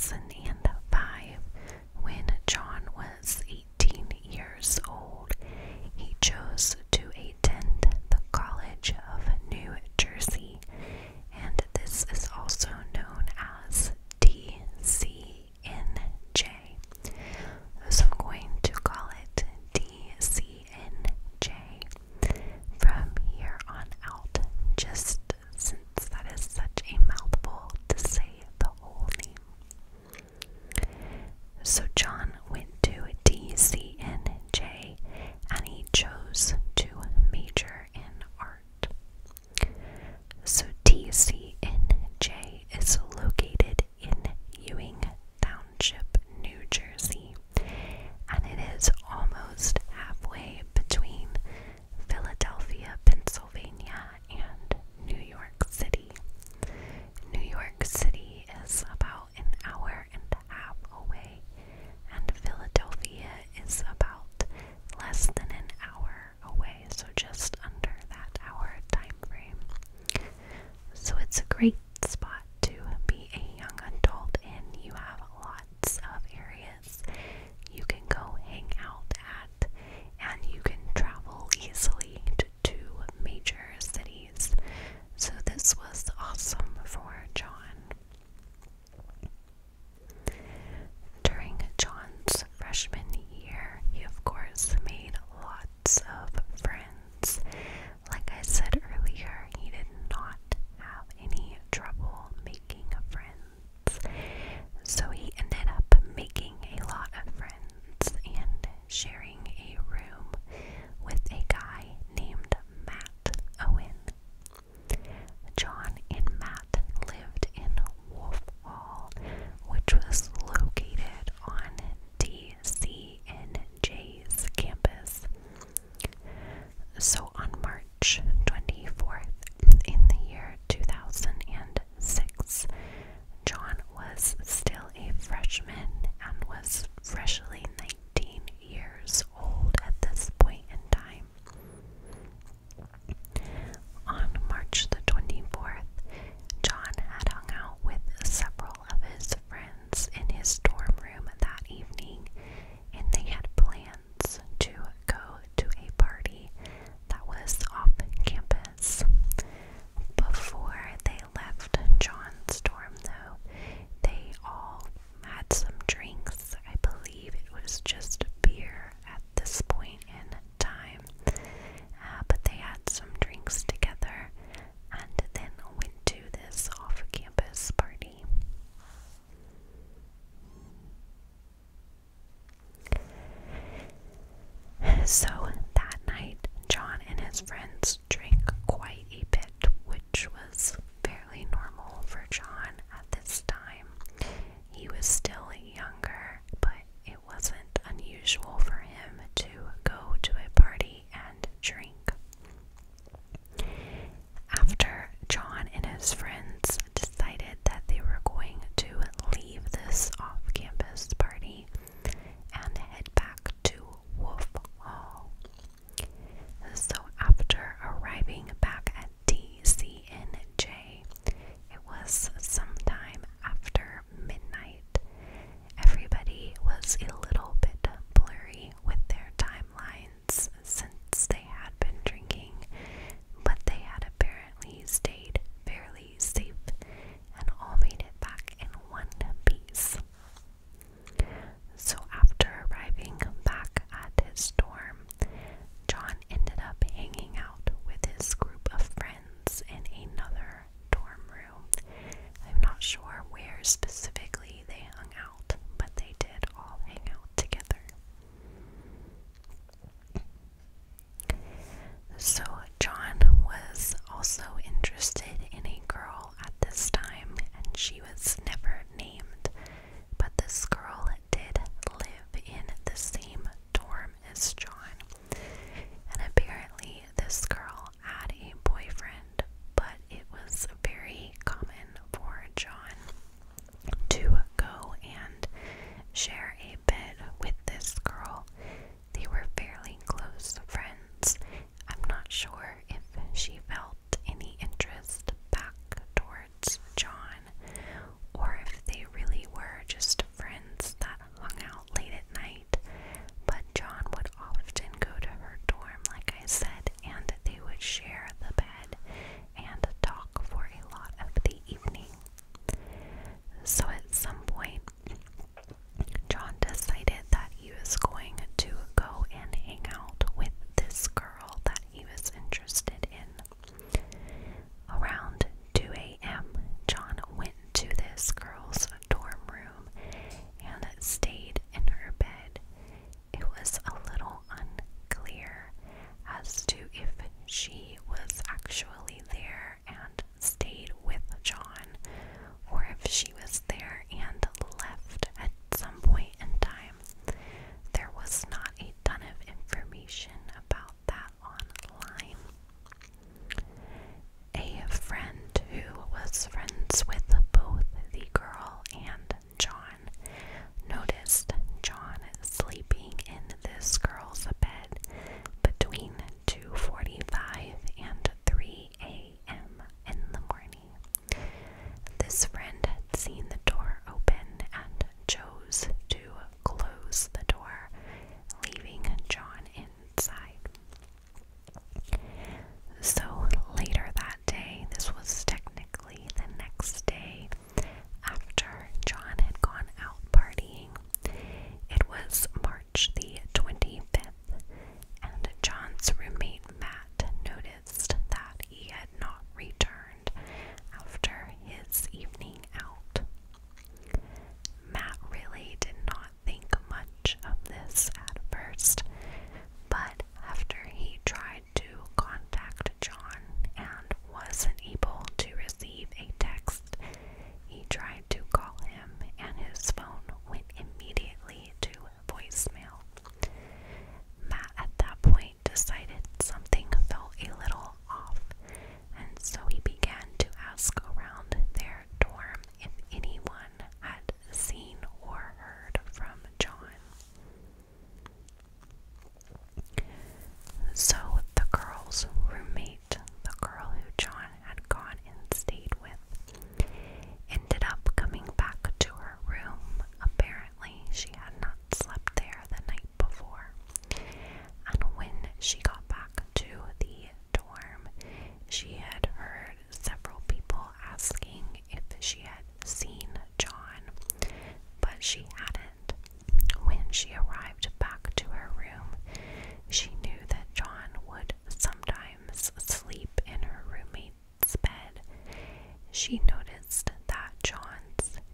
2005, when John was 18 years old, he chose to attend the College of New Jersey, and this is also known as DCNJ. So I'm going to call it DCNJ from here on out, just since that is such a mouthful to say the whole name. So John went to DCNJ and he chose to major in art. So DCNJ is located in Ewing Township, New Jersey, and it is almost halfway between Philadelphia, Pennsylvania, and New York City. New York City is about an hour and a half away, and Philadelphia is about less than an hour away, so just under that hour time frame. So it's a great spot to be a young adult in. You have lots of areas you can go hang out at, and you can travel easily to two major cities. So this was awesome for John. During John's freshman year, he of course made lots of friends. Like I said earlier, he did not have any trouble making friends. So he ended up making a lot of friends and sharing a room with a guy named Matt Owen. John and Matt lived in Wolf Hall, which was located on DCNJ's campus. So on March 24th in the year 2006, John was still a freshman and was freshly 19 years old at this point in time. On March the 24th, John had hung out with several of his friends in his dorm room that evening, and they had plans to go to a party that was off campus. Before they left John's dorm, though, they all had some drinks. I believe it was just beer at this point in time, but they had some drinks together and then went to this off-campus party. So that night, John and his friends drank quite a bit, which was fairly normal for John at this time. He was still younger, but it wasn't unusual for him to go to a party and drink. After John and his friends decided that they were going to leave this off-campus party and head back to Wolf Hall,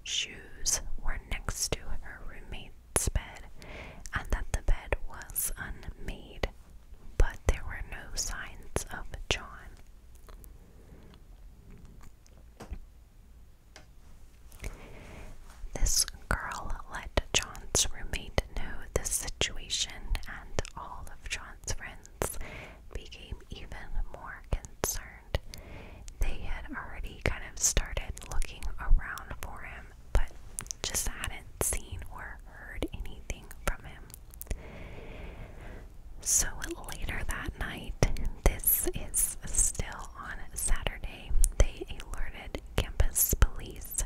shoes were next to her roommate's bed and that the bed was unmade, but there were no signs of John. This girl let John's roommate know the situation, and all of John's friends became even more concerned. They had already kind of started looking around for him, but just hadn't seen or heard anything from him. So later that night, this is still on Saturday, they alerted campus police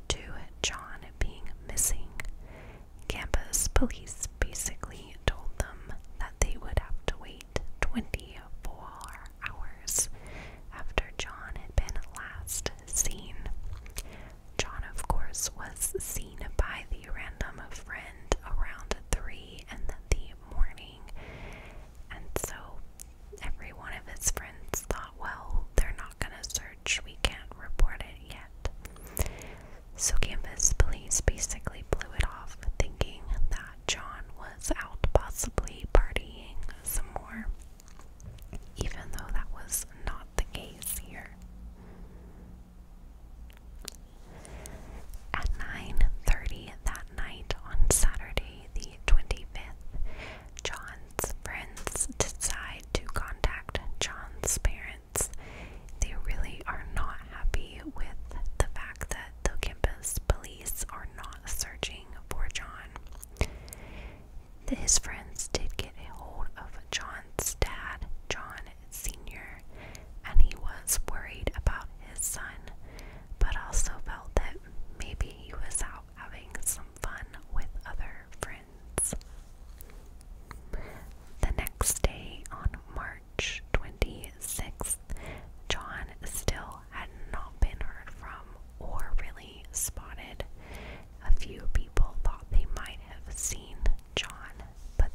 to John being missing. Campus police basically told them that they would have to wait 24 hours after John had been last seen. John, of course, was seen by the random friend around 3 in the morning, and so every one of his friends thought, well, they're not gonna search, we can't report it yet. So campus police basically blew it off, thinking that John was out possibly partying some more, even though that was not the case here. At 9:30 that night on Saturday the 25th, John's friends decide to contact John's parents. They really are not happy with the fact that the campus police are not searching for John. His friends did get a hold of John's dad, John Sr., and he was worried about his son, but also felt that maybe he was out having some fun with other friends. The next day, on March 26th, John still had not been heard from or really spotted. A few people thought they might have seen John, but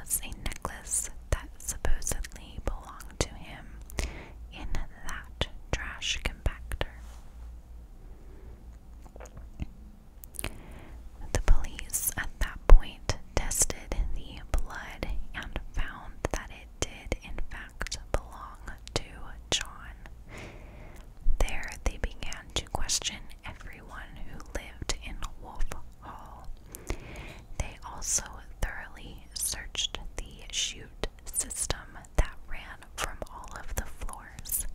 has a necklace that supposedly belonged to him in that trash compactor. The police at that point tested the blood and found that it did in fact belong to John. There they began to question everyone who lived in Wolf Hall. They also thoroughly searched the chute system that ran from all of the floors.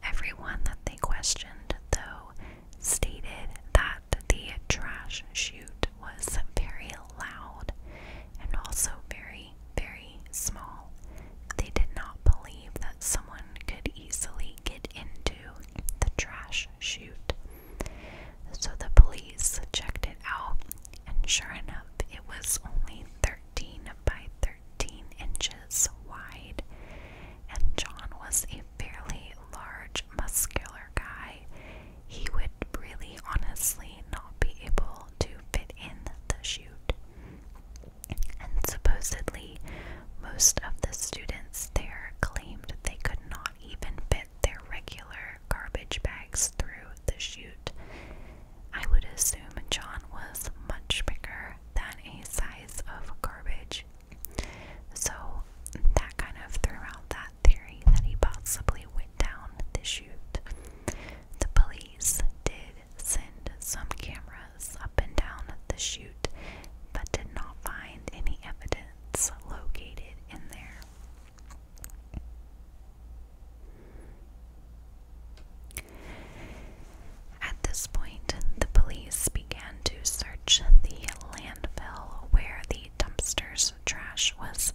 Everyone that they questioned, though, stated that the trash chute was very loud and also very, very small. They did not believe that someone could easily get into the trash chute. So the police checked it out, and sure enough, it was only 13 by 13 inches wide. And John was a fairly large, muscular guy. He would really honestly not be able to fit in the chute. And supposedly, most of the students there claimed they could not even fit their regular garbage bags through the chute. I would assume John was much bigger than a size of garbage. So that kind of threw out that theory that he possibly went down the chute. The police did send some cameras up and down the chute, but did not find any evidence located in there. At this point, the police began to search the landfill where the dumpster's trash was